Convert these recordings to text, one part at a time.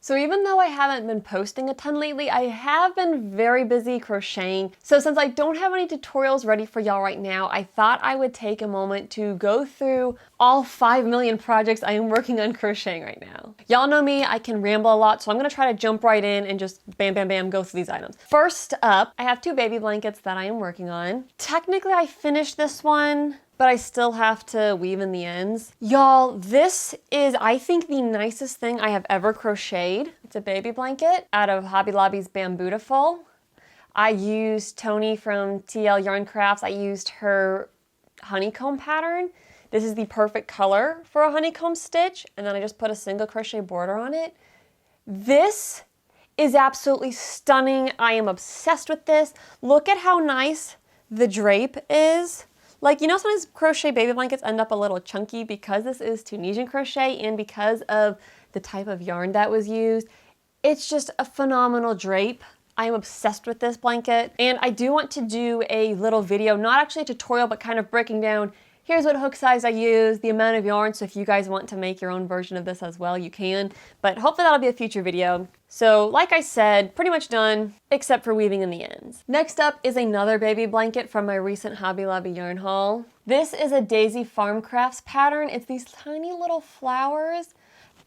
So even though I haven't been posting a ton lately, I have been very busy crocheting. So since I don't have any tutorials ready for y'all right now, I thought I would take a moment to go through all 5 million projects I am working on crocheting right now. Y'all know me, I can ramble a lot, so I'm gonna try to jump right in and just bam, bam, bam, go through these items. First up, I have 2 baby blankets that I am working on. Technically, I finished this one, but I still have to weave in the ends. Y'all, this is, I think, the nicest thing I have ever crocheted. It's a baby blanket out of Hobby Lobby's Bambootiful. I used Tony from TL Yarn Crafts. I used her honeycomb pattern. This is the perfect color for a honeycomb stitch, and then I just put a single crochet border on it. This is absolutely stunning. I am obsessed with this. Look at how nice the drape is. Like, you know, sometimes crochet baby blankets end up a little chunky because this is Tunisian crochet and because of the type of yarn that was used. It's just a phenomenal drape. I am obsessed with this blanket. And I do want to do a little video, not actually a tutorial, but kind of breaking down, here's what hook size I use, the amount of yarn, so if you guys want to make your own version of this as well, you can. But hopefully that'll be a future video. So like I said, pretty much done, except for weaving in the ends. Next up is another baby blanket from my recent Hobby Lobby yarn haul. This is a Daisy Farm Crafts pattern. It's these tiny little flowers.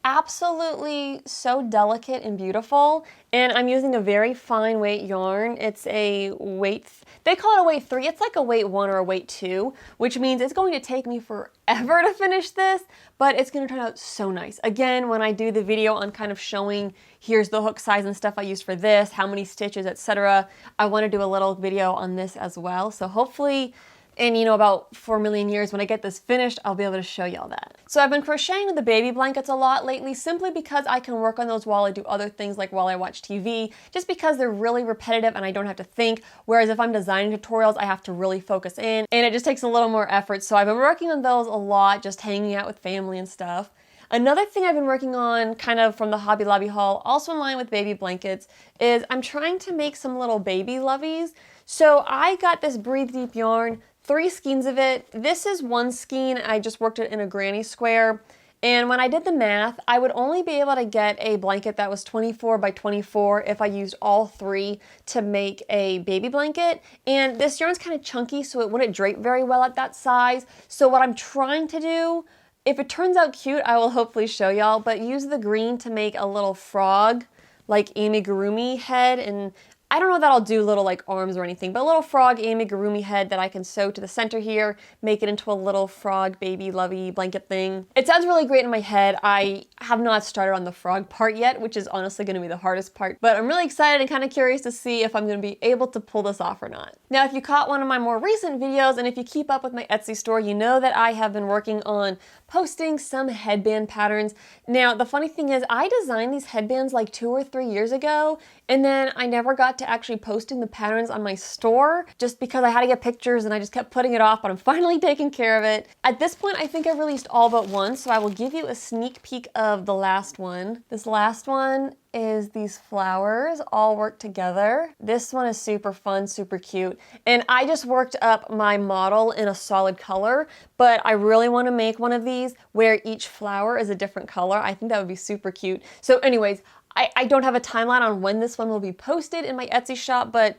Absolutely so delicate and beautiful, and I'm using a very fine weight yarn. It's a weight, they call it a weight 3, it's like a weight 1 or a weight 2, which means it's going to take me forever to finish this, but it's going to turn out so nice. Again, when I do the video on kind of showing here's the hook size and stuff I used for this, how many stitches, etc., I want to do a little video on this as well, so hopefully in, you know, about 4 million years, when I get this finished, I'll be able to show y'all that. So I've been crocheting with the baby blankets a lot lately, simply because I can work on those while I do other things, like while I watch TV, just because they're really repetitive and I don't have to think. Whereas if I'm designing tutorials, I have to really focus in, and it just takes a little more effort. So I've been working on those a lot, just hanging out with family and stuff. Another thing I've been working on, kind of from the Hobby Lobby haul, also in line with baby blankets, is I'm trying to make some little baby loveys. So I got this Breathe Deep yarn, 3 skeins of it. This is 1 skein. I just worked it in a granny square. And when I did the math, I would only be able to get a blanket that was 24 by 24 if I used all 3 to make a baby blanket. And this yarn's kind of chunky, so it wouldn't drape very well at that size. So what I'm trying to do, if it turns out cute, I will hopefully show y'all, but use the green to make a little frog, like amigurumi head, and I don't know that I'll do little like arms or anything, but a little frog amigurumi head that I can sew to the center here, make it into a little frog baby lovey blanket thing. It sounds really great in my head. I have not started on the frog part yet, which is honestly going to be the hardest part, but I'm really excited and kind of curious to see if I'm going to be able to pull this off or not. Now, if you caught one of my more recent videos, and if you keep up with my Etsy store, you know that I have been working on posting some headband patterns. Now, the funny thing is I designed these headbands like 2 or 3 years ago, and then I never got to actually posting the patterns on my store just because I had to get pictures and I just kept putting it off, but I'm finally taking care of it. At this point, I think I released all but one, so I will give you a sneak peek of the last one. This last one is these flowers all worked together. This one is super fun, super cute. And I just worked up my model in a solid color, but I really want to make one of these where each flower is a different color. I think that would be super cute. So anyways, I don't have a timeline on when this one will be posted in my Etsy shop, but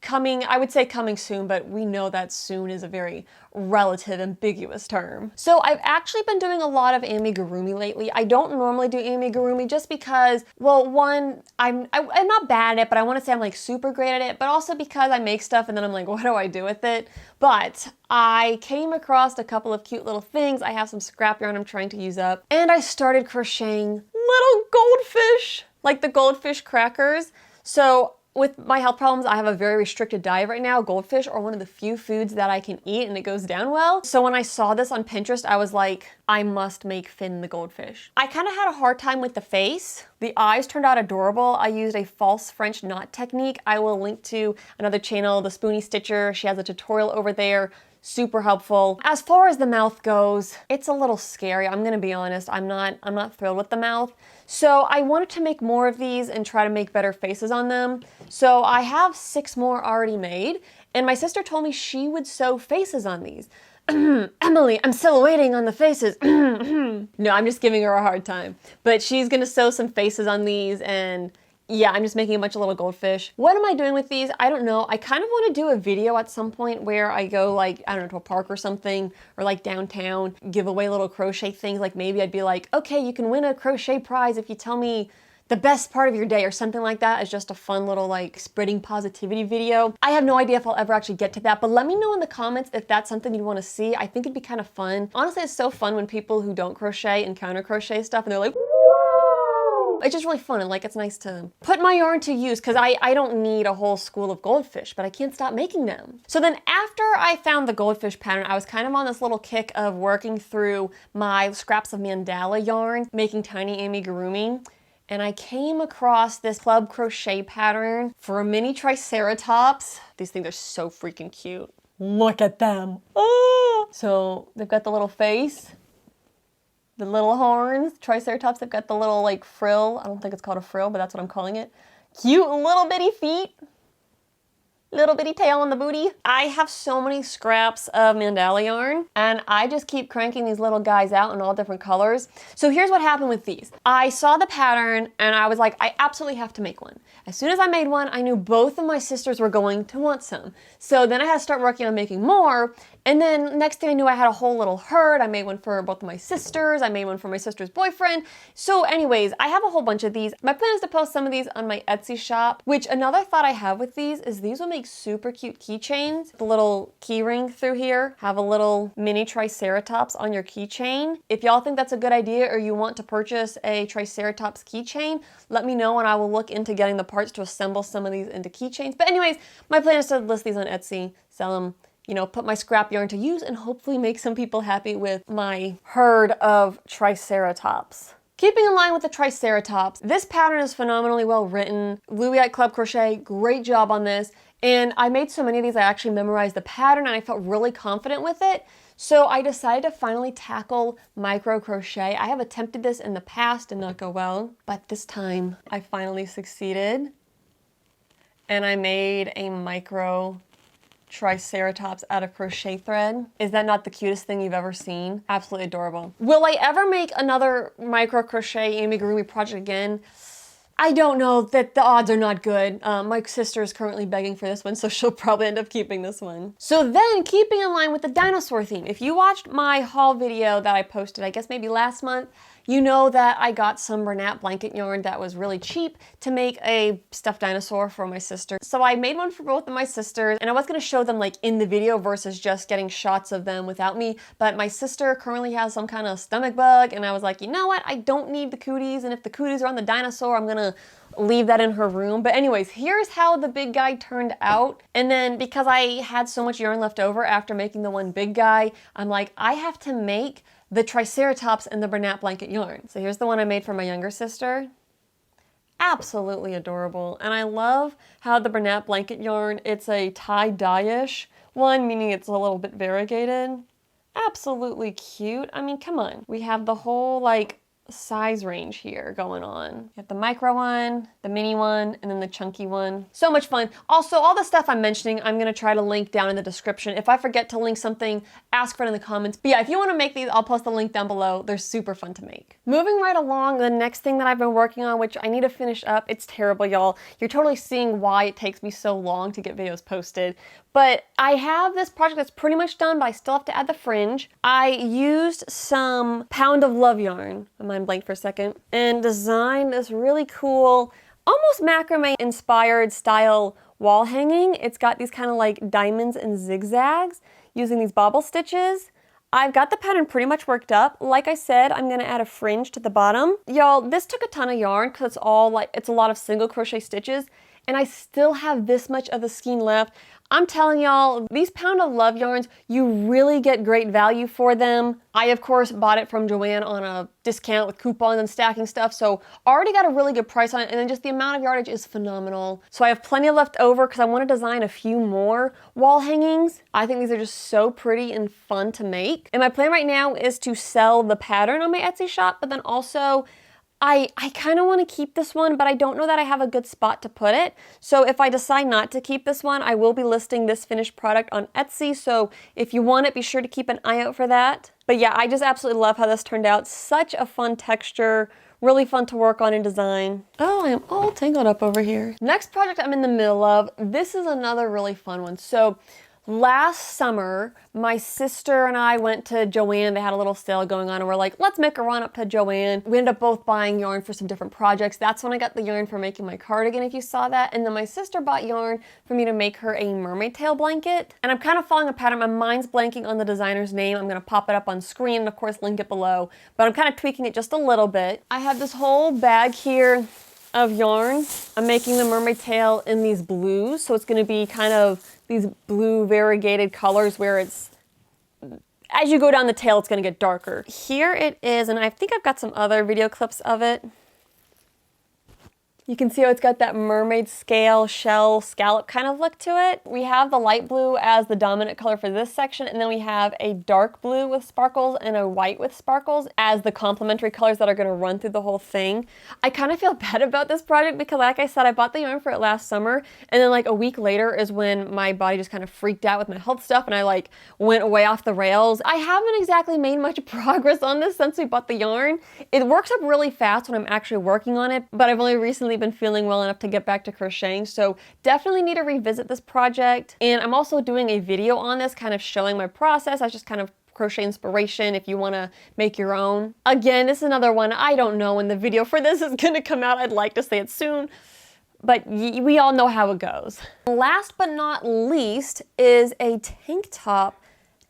coming, I would say coming soon, but we know that soon is a very relative, ambiguous term. So I've actually been doing a lot of amigurumi lately. I don't normally do amigurumi just because, well, one, I'm not bad at it, but I want to say I'm like super great at it, but also because I make stuff and then I'm like, what do I do with it? But I came across a couple of cute little things. I have some scrap yarn I'm trying to use up, and I started crocheting little goldfish, like the goldfish crackers. So with my health problems, I have a very restricted diet right now. Goldfish are one of the few foods that I can eat and it goes down well. So when I saw this on Pinterest, I was like, I must make Finn the goldfish. I kind of had a hard time with the face. The eyes turned out adorable. I used a false French knot technique. I will link to another channel, the Spoony Stitcher. She has a tutorial over there. Super helpful. As far as the mouth goes, it's a little scary. I'm gonna be honest, I'm not thrilled with the mouth. So I wanted to make more of these and try to make better faces on them. So I have 6 more already made, and my sister told me she would sew faces on these. Emily, I'm still waiting on the faces. No, I'm just giving her a hard time. But she's gonna sew some faces on these, and yeah, I'm just making a bunch of little goldfish. What am I doing with these? I don't know. I kind of want to do a video at some point where I go like, I don't know, to a park or something, or like downtown, give away little crochet things. Like maybe I'd be like, okay, you can win a crochet prize if you tell me the best part of your day or something like that. Is just a fun little like spreading positivity video. I have no idea if I'll ever actually get to that, but let me know in the comments if that's something you want to see. I think it'd be kind of fun. Honestly, it's so fun when people who don't crochet encounter crochet stuff and they're like, it's just really fun, and like it's nice to put my yarn to use because I don't need a whole school of goldfish, but I can't stop making them. So then after I found the goldfish pattern, I was kind of on this little kick of working through my scraps of mandala yarn, making tiny amigurumi. And I came across this club crochet pattern for a mini Triceratops. These things are so freaking cute. Look at them. Oh! So they've got the little face, the little horns. Triceratops, they've got the little like frill. I don't think it's called a frill, but that's what I'm calling it. Cute little bitty feet. Little bitty tail on the booty. I have so many scraps of mandala yarn, and I just keep cranking these little guys out in all different colors. So here's what happened with these. I saw the pattern and I was like, I absolutely have to make one. As soon as I made one, I knew both of my sisters were going to want some. So then I had to start working on making more. And then next thing I knew, I had a whole little herd. I made one for both of my sisters. I made one for my sister's boyfriend. So anyways, I have a whole bunch of these. My plan is to post some of these on my Etsy shop, which another thought I have with these is these will make super cute keychains. The little key ring through here, have a little mini Triceratops on your keychain. If y'all think that's a good idea or you want to purchase a Triceratops keychain, let me know and I will look into getting the parts to assemble some of these into keychains. But anyways, my plan is to list these on Etsy, sell them, you know, put my scrap yarn to use and hopefully make some people happy with my herd of Triceratops. Keeping in line with the Triceratops, this pattern is phenomenally well written. Lovey at Club Crochet, great job on this. And I made so many of these, I actually memorized the pattern and I felt really confident with it. So I decided to finally tackle micro crochet. I have attempted this in the past and not go well, but this time I finally succeeded. And I made a micro Triceratops out of crochet thread. Is that not the cutest thing you've ever seen? Absolutely adorable. Will I ever make another micro crochet amigurumi project again? I don't know, that the odds are not good. My sister is currently begging for this one, so she'll probably end up keeping this one. So then, keeping in line with the dinosaur theme, if you watched my haul video that I posted, I guess maybe last month, you know that I got some Bernat blanket yarn that was really cheap to make a stuffed dinosaur for my sister. So I made one for both of my sisters, and I was gonna show them like in the video versus just getting shots of them without me, but my sister currently has some kind of stomach bug, and I was like, you know what, I don't need the cooties, and if the cooties are on the dinosaur, I'm gonna leave that in her room. But anyways, here's how the big guy turned out. And then because I had so much yarn left over after making the one big guy, I'm like, I have to make the Triceratops and the Bernat blanket yarn. So here's the one I made for my younger sister. Absolutely adorable. And I love how the Bernat blanket yarn, it's a tie-dye-ish one, meaning it's a little bit variegated. Absolutely cute. I mean, come on. We have the whole like size range here going on. You have the micro one, the mini one, and then the chunky one. So much fun. Also, all the stuff I'm mentioning, I'm gonna try to link down in the description. If I forget to link something, ask for it in the comments. But yeah, if you wanna make these, I'll post the link down below. They're super fun to make. Moving right along, the next thing that I've been working on, which I need to finish up, it's terrible, y'all. You're totally seeing why it takes me so long to get videos posted. But I have this project that's pretty much done, but I still have to add the fringe. I used some Pound of Love yarn, my mind blanked for a second, and designed this really cool, almost macrame inspired style wall hanging. It's got these kind of like diamonds and zigzags using these bobble stitches. I've got the pattern pretty much worked up. Like I said, I'm gonna add a fringe to the bottom. Y'all, this took a ton of yarn because it's all like, it's a lot of single crochet stitches, and I still have this much of the skein left. I'm telling y'all, these Pound of Love yarns, you really get great value for them. I, of course, bought it from Joanne on a discount with coupons and stacking stuff, so already got a really good price on it, and then just the amount of yardage is phenomenal. So I have plenty left over because I want to design a few more wall hangings. I think these are just so pretty and fun to make. And my plan right now is to sell the pattern on my Etsy shop, but then also I kind of want to keep this one, but I don't know that I have a good spot to put it. So if I decide not to keep this one, I will be listing this finished product on Etsy. So if you want it, be sure to keep an eye out for that. But yeah, I just absolutely love how this turned out. Such a fun texture, really fun to work on and design. Oh, I am all tangled up over here. Next project I'm in the middle of, this is another really fun one. So last summer, my sister and I went to Joann. They had a little sale going on and we're like, let's make a run up to Joann. We ended up both buying yarn for some different projects. That's when I got the yarn for making my cardigan, if you saw that. And then my sister bought yarn for me to make her a mermaid tail blanket. And I'm kind of following a pattern. My mind's blanking on the designer's name. I'm gonna pop it up on screen and of course link it below. But I'm kind of tweaking it just a little bit. I have this whole bag here of yarn. I'm making the mermaid tail in these blues. So it's gonna be kind of these blue variegated colors where it's, as you go down the tail, it's gonna get darker. Here it is, and I think I've got some other video clips of it. You can see how it's got that mermaid scale, shell, scallop kind of look to it. We have the light blue as the dominant color for this section, and then we have a dark blue with sparkles and a white with sparkles as the complementary colors that are gonna run through the whole thing. I kind of feel bad about this project because like I said, I bought the yarn for it last summer, and then like a week later is when my body just kind of freaked out with my health stuff and I like went way off the rails. I haven't exactly made much progress on this since we bought the yarn. It works up really fast when I'm actually working on it, but I've only recently been feeling well enough to get back to crocheting, so definitely need to revisit this project. And I'm also doing a video on this, kind of showing my process. I just kind of crochet inspiration if you want to make your own. Again, this is another one, I don't know when the video for this is going to come out. I'd like to say it soon, but we all know how it goes. Last but not least is a tank top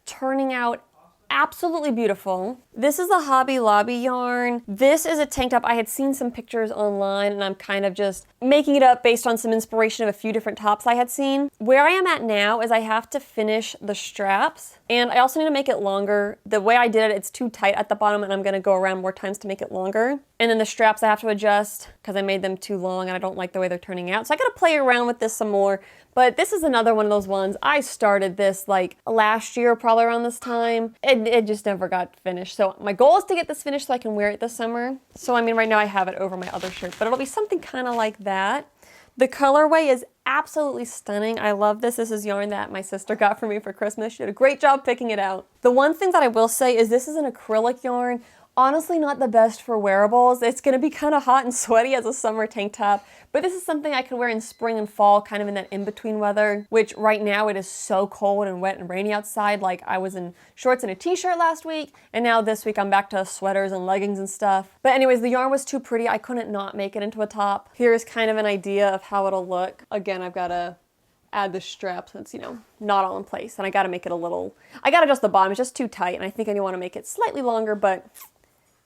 turning out absolutely beautiful. This is a Hobby Lobby yarn. This is a tank top. I had seen some pictures online and I'm kind of just making it up based on some inspiration of a few different tops I had seen. Where I am at now is I have to finish the straps and I also need to make it longer. The way I did it, it's too tight at the bottom and I'm gonna go around more times to make it longer. And then the straps I have to adjust because I made them too long and I don't like the way they're turning out. So I gotta play around with this some more. But this is another one of those ones. I started this like last year, probably around this time. It just never got finished. So my goal is to get this finished so I can wear it this summer. So I mean, right now I have it over my other shirt, but it'll be something kind of like that. The colorway is absolutely stunning. I love this. This is yarn that my sister got for me for Christmas. She did a great job picking it out. The one thing that I will say is this is an acrylic yarn. Honestly, not the best for wearables. It's gonna be kind of hot and sweaty as a summer tank top, but this is something I could wear in spring and fall, kind of in that in-between weather, which right now it is so cold and wet and rainy outside. Like I was in shorts and a t-shirt last week, and now this week I'm back to sweaters and leggings and stuff. But anyways, the yarn was too pretty. I couldn't not make it into a top. Here's kind of an idea of how it'll look. Again, I've gotta add the strap since, you know, not all in place, and I gotta make it a little, I gotta adjust the bottom. It's just too tight, and I think I want to make it slightly longer, but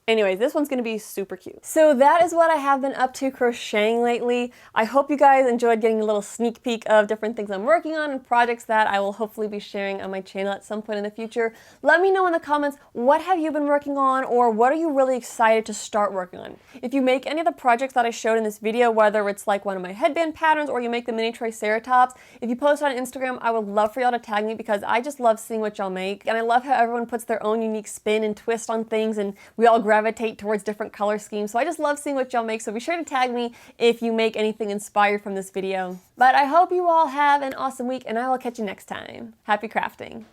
anyways, this one's gonna be super cute. So that is what I have been up to crocheting lately. I hope you guys enjoyed getting a little sneak peek of different things I'm working on and projects that I will hopefully be sharing on my channel at some point in the future. Let me know in the comments, what have you been working on, or what are you really excited to start working on? If you make any of the projects that I showed in this video, whether it's like one of my headband patterns or you make the mini Triceratops, if you post on Instagram, I would love for y'all to tag me because I just love seeing what y'all make. And I love how everyone puts their own unique spin and twist on things and we all gravitate towards different color schemes. So I just love seeing what y'all make. So be sure to tag me if you make anything inspired from this video. But I hope you all have an awesome week and I will catch you next time. Happy crafting.